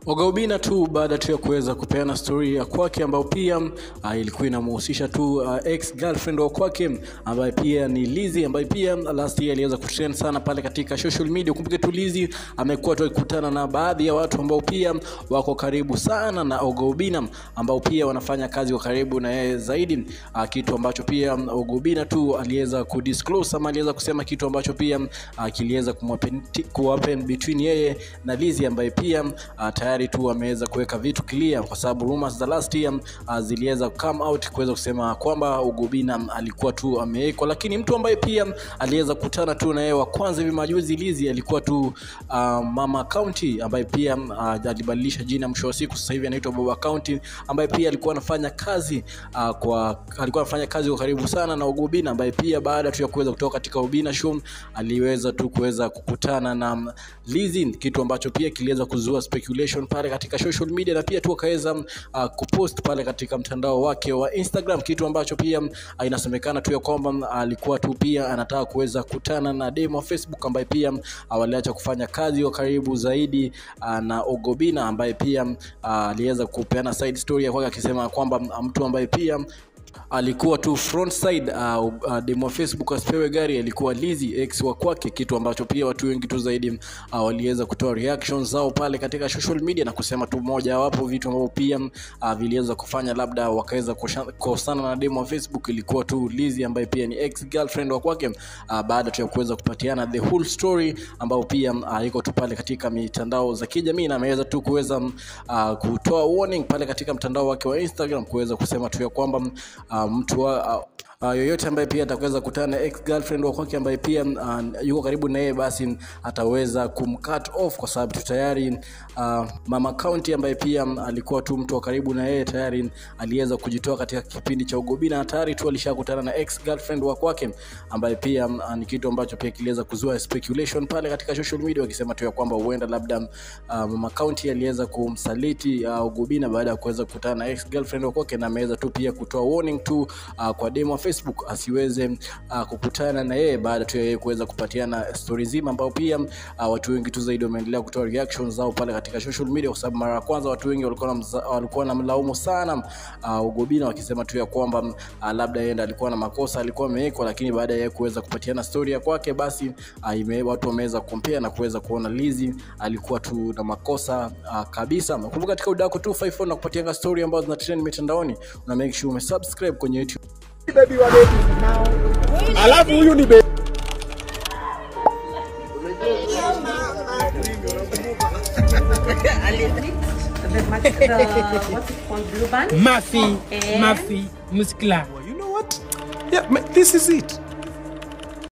Ogaubina tu baada tu ya kuweza kupeana story ya kwake ambayo pia ilikuwa inamhusisha tu ex girlfriend wa kwake ambaye pia ni Lizzy, ambaye pia last year aliweza kutrend sana pale katika social media. Kumbuke tu Lizzy amekuwa tu kukutana na baadhi ya watu ambao pia wako karibu sana na Ogaubina, ambao pia wanafanya kazi kwa karibu na yeye zaidi, kitu ambacho pia Ogaubina tu aliweza kudisclose ama aliweza kusema kitu ambacho pia kiliweza kuhappen between yeye na Lizzy, ambaye pia tayari tu ameweza kuweka vitu clear, kwa sababu rumors za last year ziliweza come out kuweza kusema kwamba Ogaubina alikuwa tu amewekwa. Lakini mtu ambaye pia aliweza kukutana tu na yeye wa kwanza hivi majuzi Lizzy alikuwa tu Mama County, ambaye pia alibadilisha jina mwisho wa siku, sasa hivi anaitwa Baba County, ambaye pia alikuwa anafanya kazi kwa karibu sana na Ogaubina, ambaye pia baada tu ya kuweza kutoka katika Obina Show aliweza tu kuweza kukutana na Lizzy, kitu ambacho pia kiliweza kuzua speculation pale katika social media, na pia tu akaweza kupost pale katika mtandao wake wa Instagram, kitu ambacho pia inasemekana tu ya kwamba alikuwa tu pia anataka kuweza kukutana na demo wa Facebook, ambaye pia waliacha kufanya kazi kwa karibu zaidi na Ogaubina, ambaye pia aliweza kupeana side story ya kwake akisema kwamba mtu ambaye pia alikuwa tu front side demo Facebook asipewe gari alikuwa Lizzy ex wa kwake, kitu ambacho pia watu wengi tu zaidi waliweza kutoa reactions zao pale katika social media na kusema tu moja wapo vitu ambavyo pia viliweza kufanya labda wakaweza kukosana na demo Facebook ilikuwa tu Lizzy, ambaye pia ni ex girlfriend wa kwake, baada tu ya kuweza kupatiana the whole story ambao pia iko tu pale katika mitandao za kijamii, na ameweza tu kuweza kutoa warning pale katika mtandao wake wa Instagram kuweza kusema tu ya kwamba mtu yoyote ambaye pia atakaweza kukutana na ex girlfriend wa kwake ambaye pia yuko karibu na yeye, basi ataweza kumcut off, kwa sababu tayari Mama County ambaye pia alikuwa tu mtu wa karibu na yeye tayari aliweza kujitoa katika kipindi cha Ogaubina, na tayari tu alishakutana na ex girlfriend wa kwake, ambaye pia ni kitu ambacho pia kiliweza kuzua speculation pale katika social media, wakisema tu ya kwamba huenda labda Mama County aliweza kumsaliti Ogaubina baada ya kuweza kukutana na ex girlfriend wa kwake, na ameweza tu pia kutoa warning tu kwa demo Facebook asiweze kukutana na yeye baada tu yeye kuweza kupatiana story zima, ambao pia watu wengi tu zaidi wameendelea kutoa reactions zao pale katika social media, kwa sababu mara ya kwanza watu wengi walikuwa na mlaumu sana Ogaubina, wakisema tu ya kwamba labda yeye alikuwa na makosa, alikuwa amewekwa, lakini baada ya kuweza kupatiana story ya kwake, basi watu wameweza compare na kuweza kuona Lizzy alikuwa tu na makosa kabisa. Kumbuka katika Udaku 254 na kupatia story ambazo zina trend mitandaoni, una make sure umesubscribe kwenye YouTube. Baby wa baby now. Alafu huyu ni baby. What's it called? Blue band? Mafi muscular. You know what? Yeah, this is it.